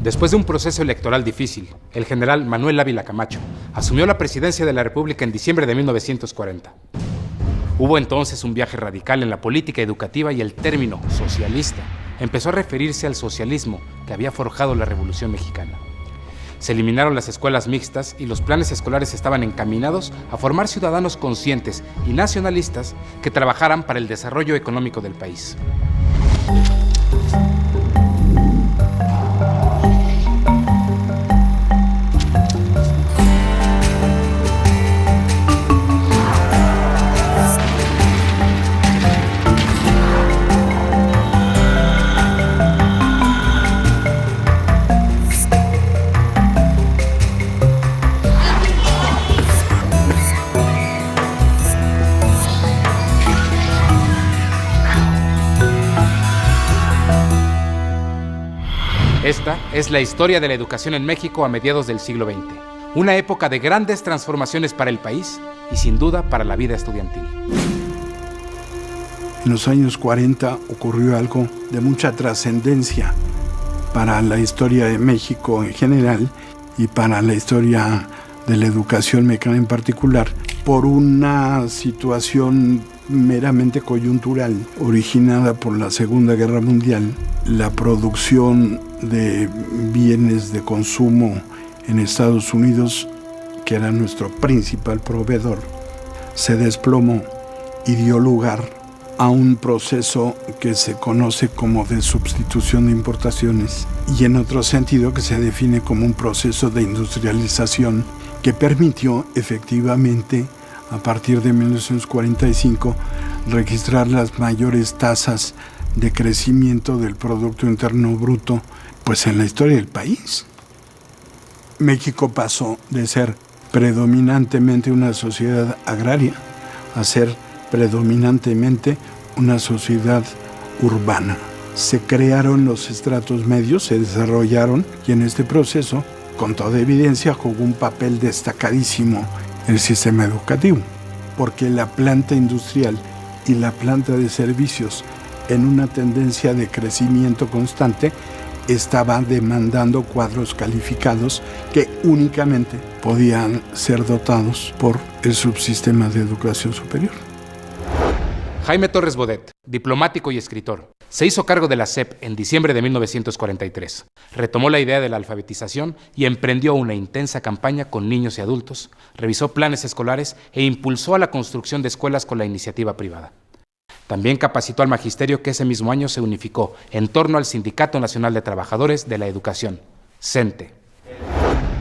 Después de un proceso electoral difícil, el general Manuel Ávila Camacho asumió la presidencia de la República en diciembre de 1940. Hubo entonces un viaje radical en la política educativa y el término socialista empezó a referirse al socialismo que había forjado la Revolución Mexicana. Se eliminaron las escuelas mixtas y los planes escolares estaban encaminados a formar ciudadanos conscientes y nacionalistas que trabajaran para el desarrollo económico del país. Esta es la historia de la educación en México a mediados del siglo XX, una época de grandes transformaciones para el país y sin duda para la vida estudiantil. En los años 40 ocurrió algo de mucha trascendencia para la historia de México en general y para la historia de la educación mexicana en particular, por una situación meramente coyuntural originada por la Segunda Guerra Mundial. La producción de bienes de consumo en Estados Unidos, que era nuestro principal proveedor, se desplomó y dio lugar a un proceso que se conoce como de sustitución de importaciones y en otro sentido que se define como un proceso de industrialización que permitió efectivamente a partir de 1945 registrar las mayores tasas de crecimiento del Producto Interno Bruto pues en la historia del país. México pasó de ser predominantemente una sociedad agraria a ser predominantemente una sociedad urbana. Se crearon los estratos medios, se desarrollaron y en este proceso, con toda evidencia, jugó un papel destacadísimo el sistema educativo, porque la planta industrial y la planta de servicios en una tendencia de crecimiento constante estaba demandando cuadros calificados que únicamente podían ser dotados por el subsistema de educación superior. Jaime Torres Bodet, diplomático y escritor, se hizo cargo de la SEP en diciembre de 1943. Retomó la idea de la alfabetización y emprendió una intensa campaña con niños y adultos, revisó planes escolares e impulsó a la construcción de escuelas con la iniciativa privada. También capacitó al magisterio que ese mismo año se unificó en torno al Sindicato Nacional de Trabajadores de la Educación, CENTE.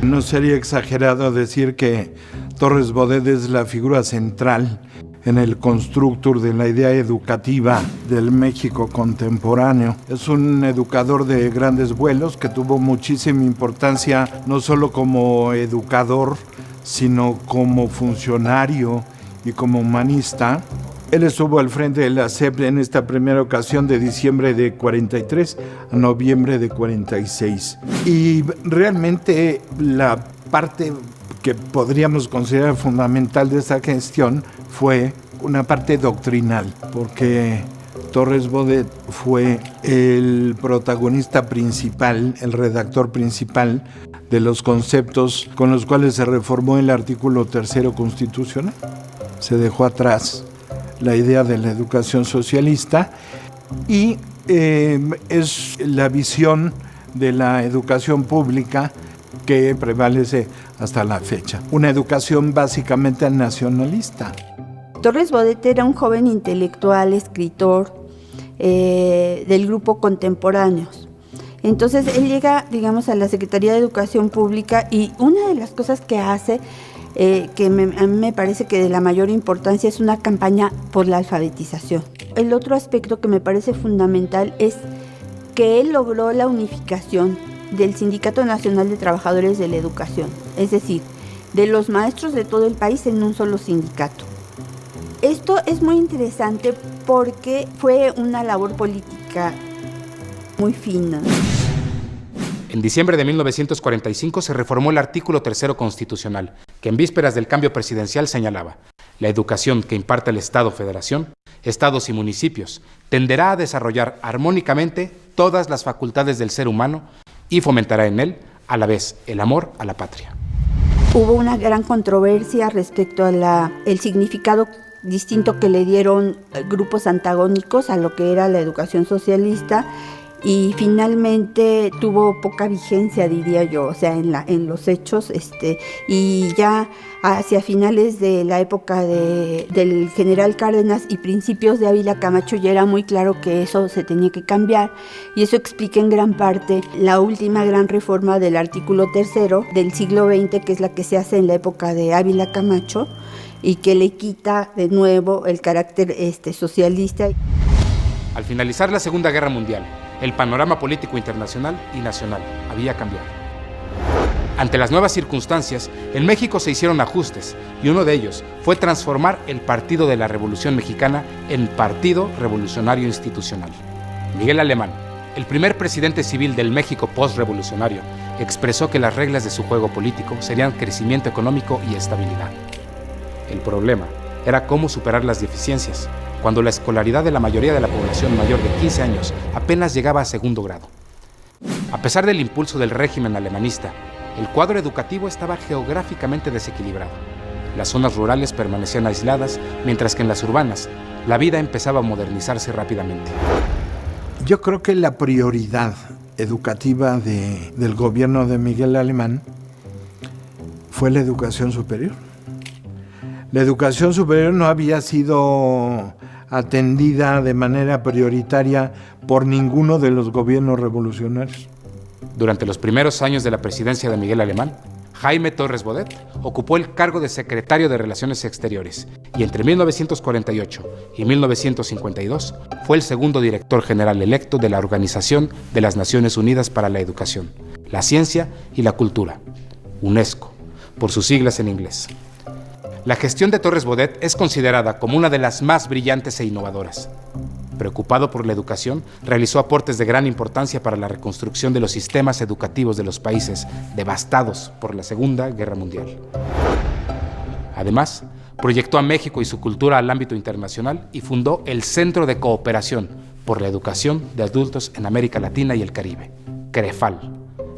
No sería exagerado decir que Torres Bodet es la figura central en el constructor de la idea educativa del México contemporáneo. Es un educador de grandes vuelos que tuvo muchísima importancia no solo como educador, sino como funcionario y como humanista. Él estuvo al frente de la SEP en esta primera ocasión de diciembre de 43 a noviembre de 46. Y realmente la parte que podríamos considerar fundamental de esta gestión fue una parte doctrinal, porque Torres Bodet fue el protagonista principal, el redactor principal de los conceptos con los cuales se reformó el artículo 3º constitucional. Se dejó atrás la idea de la educación socialista y es la visión de la educación pública que prevalece hasta la fecha. Una educación básicamente nacionalista. Torres Bodet era un joven intelectual, escritor del grupo Contemporáneos. Entonces él llega, digamos, a la Secretaría de Educación Pública y una de las cosas que hace a mí me parece que de la mayor importancia es una campaña por la alfabetización. El otro aspecto que me parece fundamental es que él logró la unificación del Sindicato Nacional de Trabajadores de la Educación, es decir, de los maestros de todo el país en un solo sindicato. Esto es muy interesante porque fue una labor política muy fina. En diciembre de 1945 se reformó el artículo 3º constitucional, que en vísperas del cambio presidencial señalaba: la educación que imparte el Estado-Federación, estados y municipios, tenderá a desarrollar armónicamente todas las facultades del ser humano y fomentará en él, a la vez, el amor a la patria. Hubo una gran controversia respecto a el significado distinto que le dieron grupos antagónicos a lo que era la educación socialista, y finalmente tuvo poca vigencia, diría yo, o sea, en los hechos, y ya hacia finales de la época del general Cárdenas y principios de Ávila Camacho ya era muy claro que eso se tenía que cambiar, y eso explica en gran parte la última gran reforma del artículo 3º del siglo XX, que es la que se hace en la época de Ávila Camacho, y que le quita de nuevo el carácter socialista. Al finalizar la Segunda Guerra Mundial, el panorama político internacional y nacional había cambiado. Ante las nuevas circunstancias, en México se hicieron ajustes, y uno de ellos fue transformar el Partido de la Revolución Mexicana en Partido Revolucionario Institucional. Miguel Alemán, el primer presidente civil del México postrevolucionario, expresó que las reglas de su juego político serían crecimiento económico y estabilidad. El problema era cómo superar las deficiencias, cuando la escolaridad de la mayoría de la población mayor de 15 años apenas llegaba a segundo grado. A pesar del impulso del régimen alemanista, el cuadro educativo estaba geográficamente desequilibrado. Las zonas rurales permanecían aisladas, mientras que en las urbanas, la vida empezaba a modernizarse rápidamente. Yo creo que la prioridad educativa del gobierno de Miguel Alemán fue la educación superior. La educación superior no había sido atendida de manera prioritaria por ninguno de los gobiernos revolucionarios. Durante los primeros años de la presidencia de Miguel Alemán, Jaime Torres Bodet ocupó el cargo de secretario de Relaciones Exteriores, y entre 1948 y 1952 fue el segundo director general electo de la Organización de las Naciones Unidas para la Educación, la Ciencia y la Cultura, UNESCO, por sus siglas en inglés. La gestión de Torres Bodet es considerada como una de las más brillantes e innovadoras. Preocupado por la educación, realizó aportes de gran importancia para la reconstrucción de los sistemas educativos de los países devastados por la Segunda Guerra Mundial. Además, proyectó a México y su cultura al ámbito internacional y fundó el Centro de Cooperación por la Educación de Adultos en América Latina y el Caribe, CREFAL,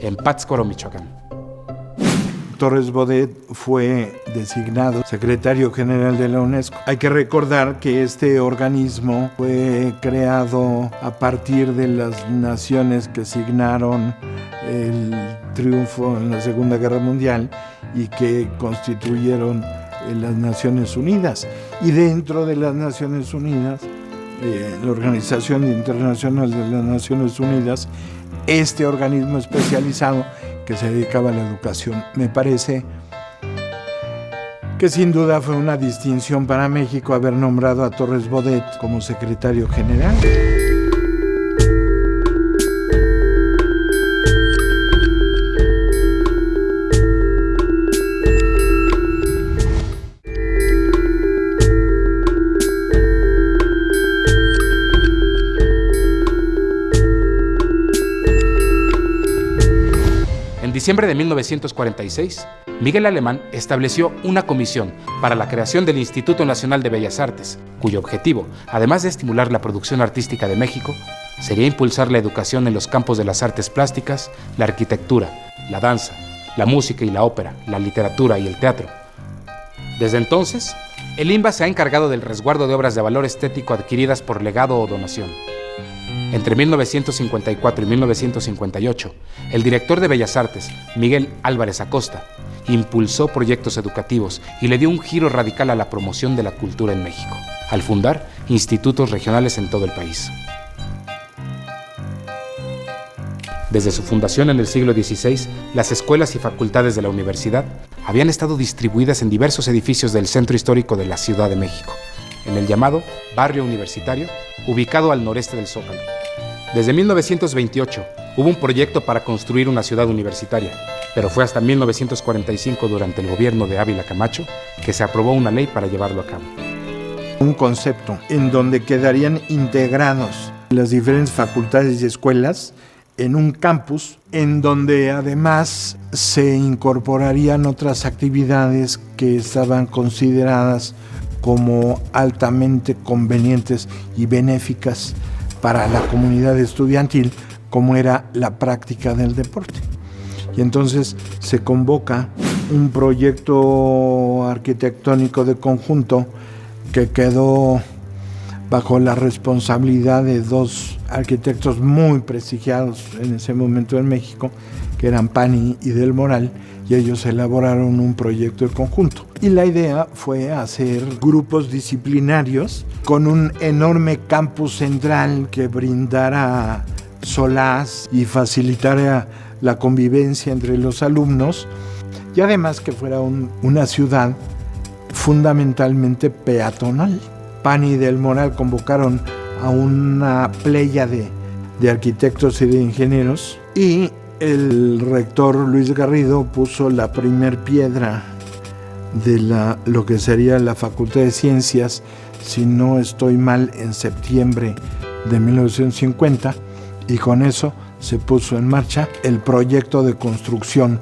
en Pátzcuaro, Michoacán. Torres Bodet fue designado secretario general de la UNESCO. Hay que recordar que este organismo fue creado a partir de las naciones que signaron el triunfo en la Segunda Guerra Mundial y que constituyeron las Naciones Unidas. Y dentro de las Naciones Unidas, la Organización Internacional de las Naciones Unidas, este organismo especializado que se dedicaba a la educación. Me parece que sin duda fue una distinción para México haber nombrado a Torres Bodet como secretario general. En diciembre de 1946, Miguel Alemán estableció una comisión para la creación del Instituto Nacional de Bellas Artes, cuyo objetivo, además de estimular la producción artística de México, sería impulsar la educación en los campos de las artes plásticas, la arquitectura, la danza, la música y la ópera, la literatura y el teatro. Desde entonces, el INBA se ha encargado del resguardo de obras de valor estético adquiridas por legado o donación. Entre 1954 y 1958, el director de Bellas Artes, Miguel Álvarez Acosta, impulsó proyectos educativos y le dio un giro radical a la promoción de la cultura en México, al fundar institutos regionales en todo el país. Desde su fundación en el siglo XVI, las escuelas y facultades de la universidad habían estado distribuidas en diversos edificios del centro histórico de la Ciudad de México, en el llamado Barrio Universitario, ubicado al noreste del Zócalo. Desde 1928 hubo un proyecto para construir una ciudad universitaria, pero fue hasta 1945, durante el gobierno de Ávila Camacho, que se aprobó una ley para llevarlo a cabo. Un concepto en donde quedarían integrados las diferentes facultades y escuelas en un campus, en donde además se incorporarían otras actividades que estaban consideradas como altamente convenientes y benéficas para la comunidad estudiantil, cómo era la práctica del deporte. Y entonces se convoca un proyecto arquitectónico de conjunto que quedó bajo la responsabilidad de dos arquitectos muy prestigiados en ese momento en México, que eran Pani y Del Moral, y ellos elaboraron un proyecto de conjunto. Y la idea fue hacer grupos disciplinarios con un enorme campus central que brindara solaz y facilitara la convivencia entre los alumnos, y además que fuera una ciudad fundamentalmente peatonal. Pani y Del Moral convocaron a una pléyade de arquitectos y de ingenieros, y el rector Luis Garrido puso la primer piedra de lo que sería la Facultad de Ciencias, si no estoy mal, en septiembre de 1950, y con eso se puso en marcha el proyecto de construcción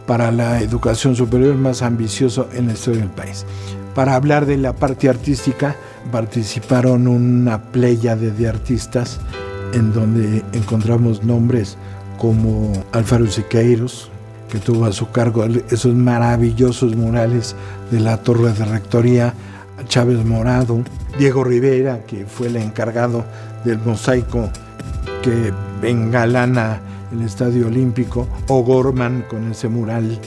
para la educación superior más ambicioso en la historia del país. Para hablar de la parte artística, participaron una pléyade de artistas en donde encontramos nombres como Alfaro Siqueiros, que tuvo a su cargo esos maravillosos murales de la Torre de Rectoría, Chávez Morado, Diego Rivera, que fue el encargado del mosaico que engalana el Estadio Olímpico, O'Gorman con ese mural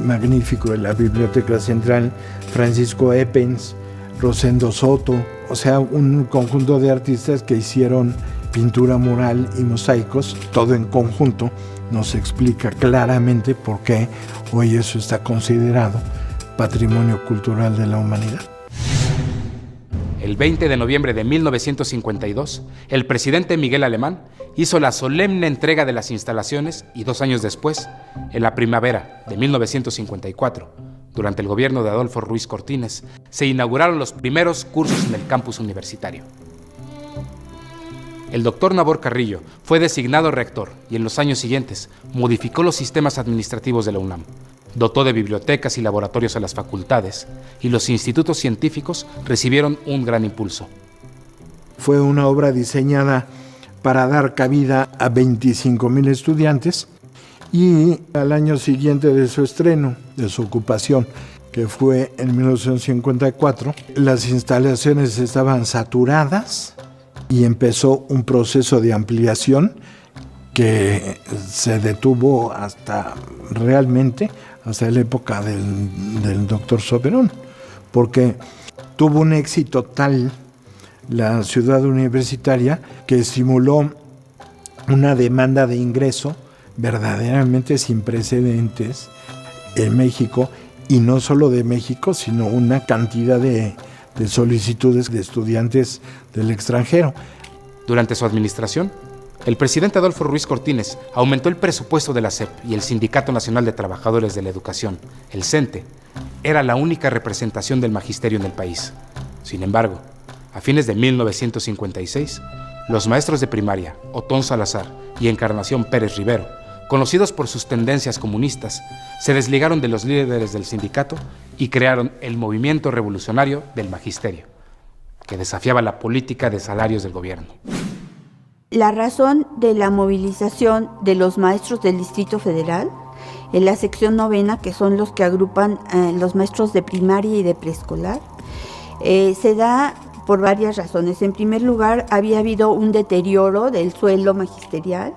magnífico de la Biblioteca Central, Francisco Eppens, Rosendo Soto, o sea, un conjunto de artistas que hicieron pintura mural y mosaicos, todo en conjunto. Nos explica claramente por qué hoy eso está considerado Patrimonio Cultural de la Humanidad. El 20 de noviembre de 1952, el presidente Miguel Alemán hizo la solemne entrega de las instalaciones y 2 años después, en la primavera de 1954, durante el gobierno de Adolfo Ruiz Cortines, se inauguraron los primeros cursos en el campus universitario. El doctor Nabor Carrillo fue designado rector y en los años siguientes modificó los sistemas administrativos de la UNAM. Dotó de bibliotecas y laboratorios a las facultades, y los institutos científicos recibieron un gran impulso. Fue una obra diseñada para dar cabida a 25,000 estudiantes, y al año siguiente de su estreno, de su ocupación, que fue en 1954, las instalaciones estaban saturadas y empezó un proceso de ampliación que se detuvo hasta la época del doctor Soberón, porque tuvo un éxito tal la ciudad universitaria que estimuló una demanda de ingreso verdaderamente sin precedentes en México, y no solo de México, sino una cantidad de solicitudes de estudiantes del extranjero. Durante su administración, el presidente Adolfo Ruiz Cortines aumentó el presupuesto de la SEP, y el Sindicato Nacional de Trabajadores de la Educación, el CENTE, era la única representación del magisterio en el país. Sin embargo, a fines de 1956, los maestros de primaria, Otón Salazar y Encarnación Pérez Rivero, conocidos por sus tendencias comunistas, se desligaron de los líderes del sindicato y crearon el Movimiento Revolucionario del Magisterio, que desafiaba la política de salarios del gobierno. La razón de la movilización de los maestros del Distrito Federal, en la sección 9, que son los que agrupan los maestros de primaria y de preescolar, se da por varias razones. En primer lugar, había habido un deterioro del sueldo magisterial,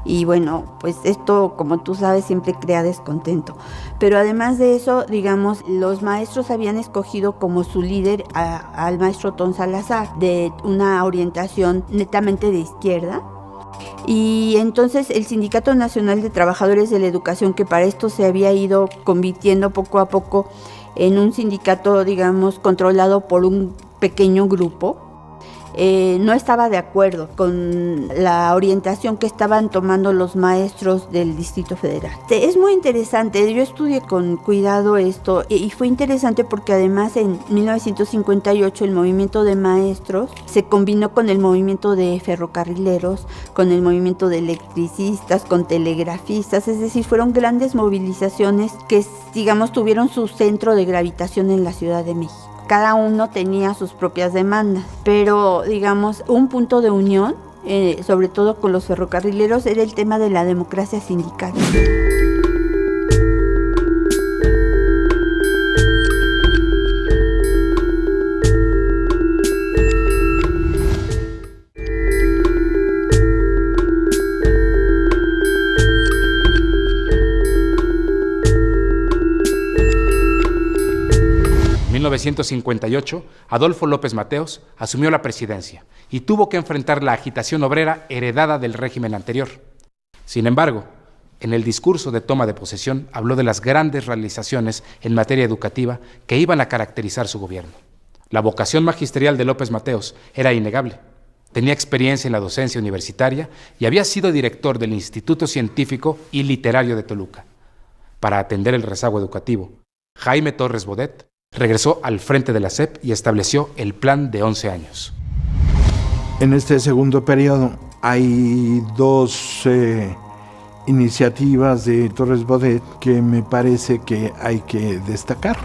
y bueno, pues esto, como tú sabes, siempre crea descontento. Pero además de eso, digamos, los maestros habían escogido como su líder al maestro Otón Salazar, de una orientación netamente de izquierda. Y entonces el Sindicato Nacional de Trabajadores de la Educación, que para esto se había ido convirtiendo poco a poco en un sindicato, digamos, controlado por un pequeño grupo, no estaba de acuerdo con la orientación que estaban tomando los maestros del Distrito Federal. Es muy interesante, yo estudié con cuidado esto, y fue interesante porque además en 1958 el movimiento de maestros se combinó con el movimiento de ferrocarrileros, con el movimiento de electricistas, con telegrafistas, es decir, fueron grandes movilizaciones que, digamos, tuvieron su centro de gravitación en la Ciudad de México. Cada uno tenía sus propias demandas, pero digamos un punto de unión sobre todo con los ferrocarrileros, era el tema de la democracia sindical. En 1958, Adolfo López Mateos asumió la presidencia y tuvo que enfrentar la agitación obrera heredada del régimen anterior. Sin embargo, en el discurso de toma de posesión habló de las grandes realizaciones en materia educativa que iban a caracterizar su gobierno. La vocación magisterial de López Mateos era innegable. Tenía experiencia en la docencia universitaria y había sido director del Instituto Científico y Literario de Toluca. Para atender el rezago educativo, Jaime Torres Bodet regresó al frente de la SEP y estableció el plan de 11 años. En este segundo periodo hay dos iniciativas de Torres Bodet que me parece que hay que destacar.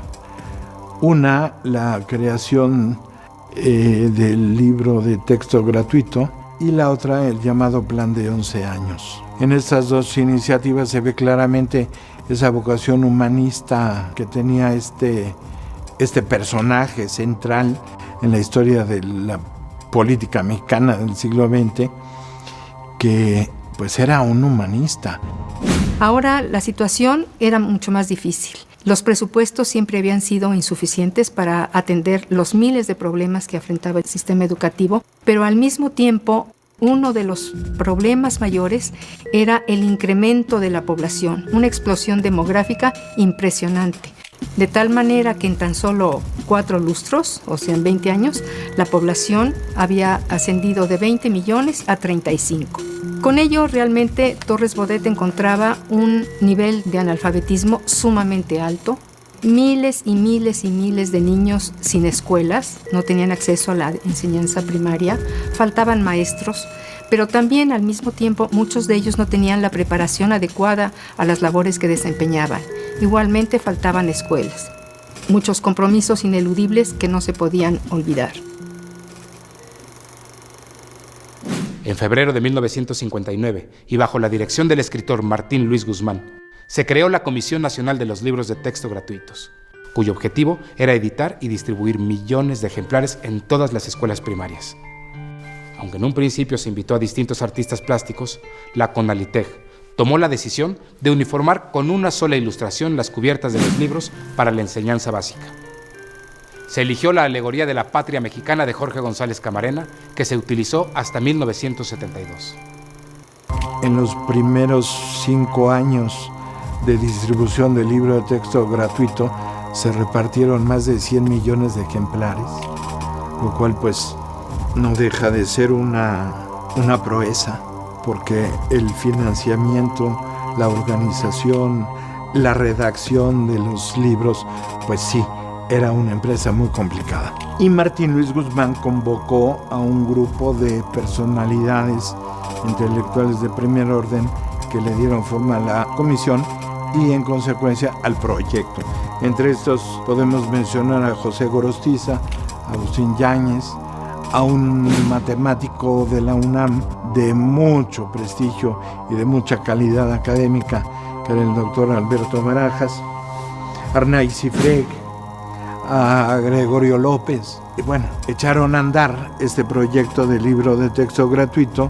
Una, la creación del libro de texto gratuito, y la otra, el llamado plan de 11 años. En estas dos iniciativas se ve claramente esa vocación humanista que tenía este personaje central en la historia de la política mexicana del siglo XX, que pues era un humanista. Ahora la situación era mucho más difícil. Los presupuestos siempre habían sido insuficientes para atender los miles de problemas que afrontaba el sistema educativo, pero al mismo tiempo uno de los problemas mayores era el incremento de la población, una explosión demográfica impresionante. De tal manera que en tan solo 4 lustros, o sea, en 20 años, la población había ascendido de 20 millones a 35. Con ello, realmente, Torres Bodet encontraba un nivel de analfabetismo sumamente alto. Miles y miles y miles de niños sin escuelas, no tenían acceso a la enseñanza primaria, faltaban maestros, pero también al mismo tiempo muchos de ellos no tenían la preparación adecuada a las labores que desempeñaban. Igualmente faltaban escuelas, muchos compromisos ineludibles que no se podían olvidar. En febrero de 1959, y bajo la dirección del escritor Martín Luis Guzmán, se creó la Comisión Nacional de los Libros de Texto Gratuitos, cuyo objetivo era editar y distribuir millones de ejemplares en todas las escuelas primarias. Aunque en un principio se invitó a distintos artistas plásticos, la CONALITEG tomó la decisión de uniformar con una sola ilustración las cubiertas de los libros para la enseñanza básica. Se eligió la alegoría de la patria mexicana de Jorge González Camarena, que se utilizó hasta 1972. En los primeros 5 años de distribución del libro de texto gratuito se repartieron más de 100 millones de ejemplares, lo cual pues no deja de ser una proeza, porque el financiamiento, la organización, la redacción de los libros, pues sí, era una empresa muy complicada. Y Martín Luis Guzmán convocó a un grupo de personalidades intelectuales de primer orden que le dieron forma a la comisión y en consecuencia al proyecto. Entre estos podemos mencionar a José Gorostiza, a Agustín Yáñez, a un matemático de la UNAM de mucho prestigio y de mucha calidad académica, que era el doctor Alberto Barajas, Arnaiz Cifreg, a Gregorio López. Y bueno, echaron a andar este proyecto de libro de texto gratuito,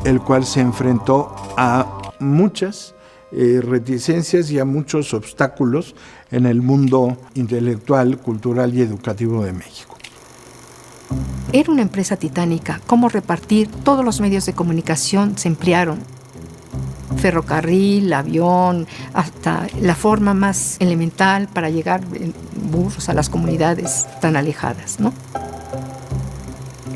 el cual se enfrentó a muchas reticencias y a muchos obstáculos en el mundo intelectual, cultural y educativo de México. Era una empresa titánica. ¿Cómo repartir? Todos los medios de comunicación se emplearon. Ferrocarril, avión, hasta la forma más elemental para llegar en burros a las comunidades tan alejadas, ¿no?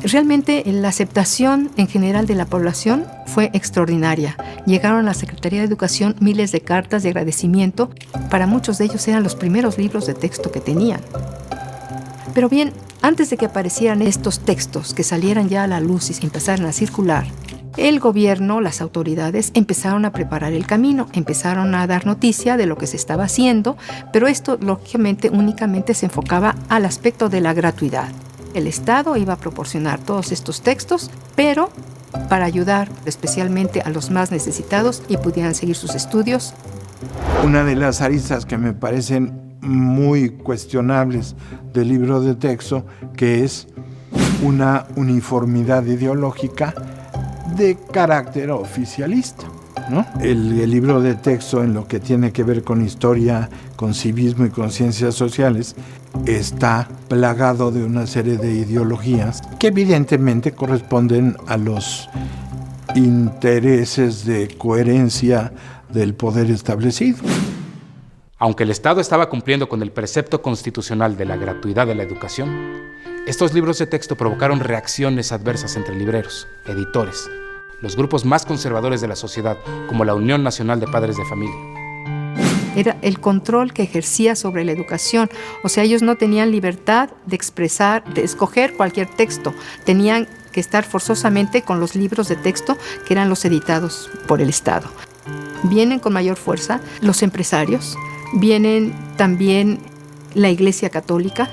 Realmente la aceptación en general de la población fue extraordinaria. Llegaron a la Secretaría de Educación miles de cartas de agradecimiento. Para muchos de ellos eran los primeros libros de texto que tenían. Pero bien, antes de que aparecieran estos textos, que salieran ya a la luz y empezaran a circular, el gobierno, las autoridades empezaron a preparar el camino, empezaron a dar noticia de lo que se estaba haciendo, pero esto lógicamente únicamente se enfocaba al aspecto de la gratuidad. El Estado iba a proporcionar todos estos textos, pero para ayudar especialmente a los más necesitados y pudieran seguir sus estudios. Una de las aristas que me parecen muy cuestionables del libro de texto, que es una uniformidad ideológica de carácter oficialista, ¿no? El libro de texto, en lo que tiene que ver con historia, con civismo y con ciencias sociales, está plagado de una serie de ideologías que evidentemente corresponden a los intereses de coherencia del poder establecido. Aunque el Estado estaba cumpliendo con el precepto constitucional de la gratuidad de la educación, estos libros de texto provocaron reacciones adversas entre libreros, editores, los grupos más conservadores de la sociedad, como la Unión Nacional de Padres de Familia. Era el control que ejercía sobre la educación. O sea, ellos no tenían libertad de expresar, de escoger cualquier texto. Tenían que estar forzosamente con los libros de texto que eran los editados por el Estado. Vienen con mayor fuerza los empresarios, vienen también la Iglesia Católica,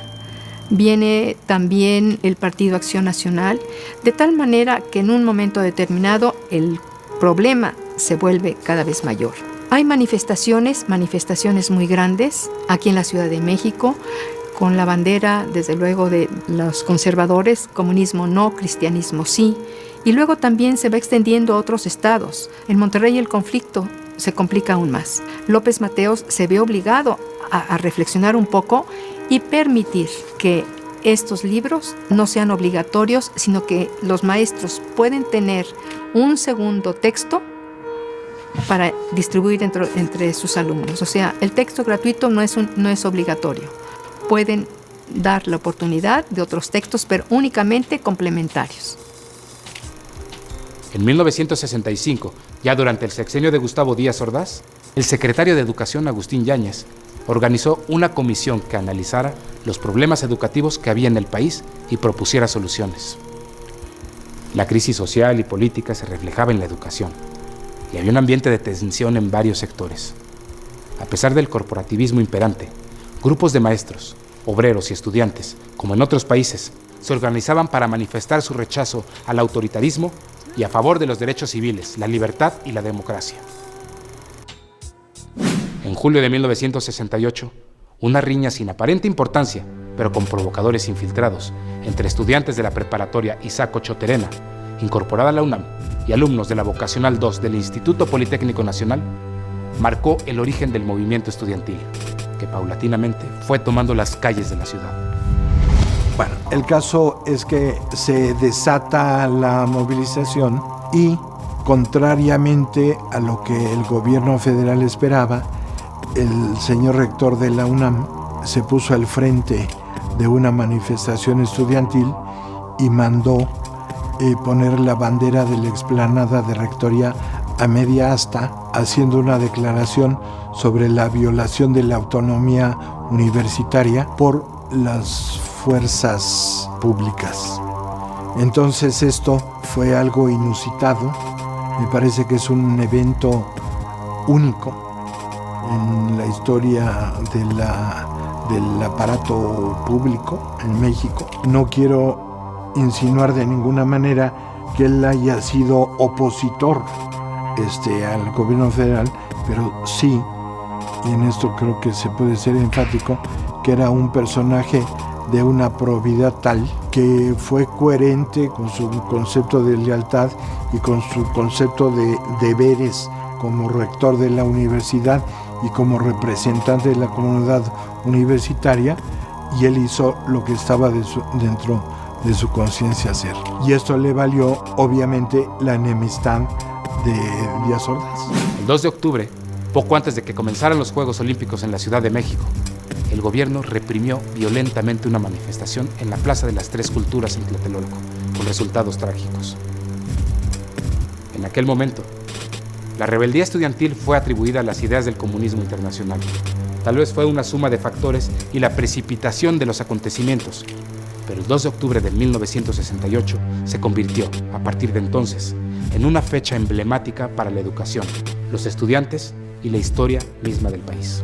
viene también el Partido Acción Nacional, de tal manera que en un momento determinado el problema se vuelve cada vez mayor. Hay manifestaciones muy grandes aquí en la Ciudad de México, con la bandera, desde luego, de los conservadores, comunismo no, cristianismo sí, y luego también se va extendiendo a otros estados. En Monterrey el conflicto se complica aún más. López Mateos se ve obligado a reflexionar un poco y permitir que estos libros no sean obligatorios, sino que los maestros pueden tener un segundo texto para distribuir entre sus alumnos. O sea, el texto gratuito no es obligatorio. Pueden dar la oportunidad de otros textos, pero únicamente complementarios. En 1965, ya durante el sexenio de Gustavo Díaz Ordaz, el secretario de Educación, Agustín Yáñez, organizó una comisión que analizara los problemas educativos que había en el país y propusiera soluciones. La crisis social y política se reflejaba en la educación y había un ambiente de tensión en varios sectores. A pesar del corporativismo imperante, grupos de maestros, obreros y estudiantes, como en otros países, se organizaban para manifestar su rechazo al autoritarismo y a favor de los derechos civiles, la libertad y la democracia. En julio de 1968, una riña sin aparente importancia, pero con provocadores infiltrados, entre estudiantes de la preparatoria Isaac Ochoa Terena, incorporada a la UNAM, y alumnos de la Vocacional 2 del Instituto Politécnico Nacional, marcó el origen del movimiento estudiantil, que paulatinamente fue tomando las calles de la ciudad. Bueno, el caso es que se desata la movilización y, contrariamente a lo que el gobierno federal esperaba, el señor rector de la UNAM se puso al frente de una manifestación estudiantil y mandó poner la bandera de la explanada de Rectoría a media asta, haciendo una declaración sobre la violación de la autonomía universitaria por las fuerzas públicas. Entonces esto fue algo inusitado, me parece que es un evento único en la historia del aparato público en México. No quiero insinuar de ninguna manera que él haya sido opositor al gobierno federal, pero sí, y en esto creo que se puede ser enfático, que era un personaje de una probidad tal que fue coherente con su concepto de lealtad y con su concepto de deberes como rector de la universidad y como representante de la comunidad universitaria, y él hizo lo que estaba dentro de su conciencia hacer. Y esto le valió, obviamente, la enemistad de Díaz Ordaz. El 2 de octubre, poco antes de que comenzaran los Juegos Olímpicos en la Ciudad de México, el gobierno reprimió violentamente una manifestación en la Plaza de las Tres Culturas en Tlatelolco, con resultados trágicos. En aquel momento, la rebeldía estudiantil fue atribuida a las ideas del comunismo internacional. Tal vez fue una suma de factores y la precipitación de los acontecimientos, pero el 2 de octubre de 1968 se convirtió, a partir de entonces, en una fecha emblemática para la educación, los estudiantes y la historia misma del país.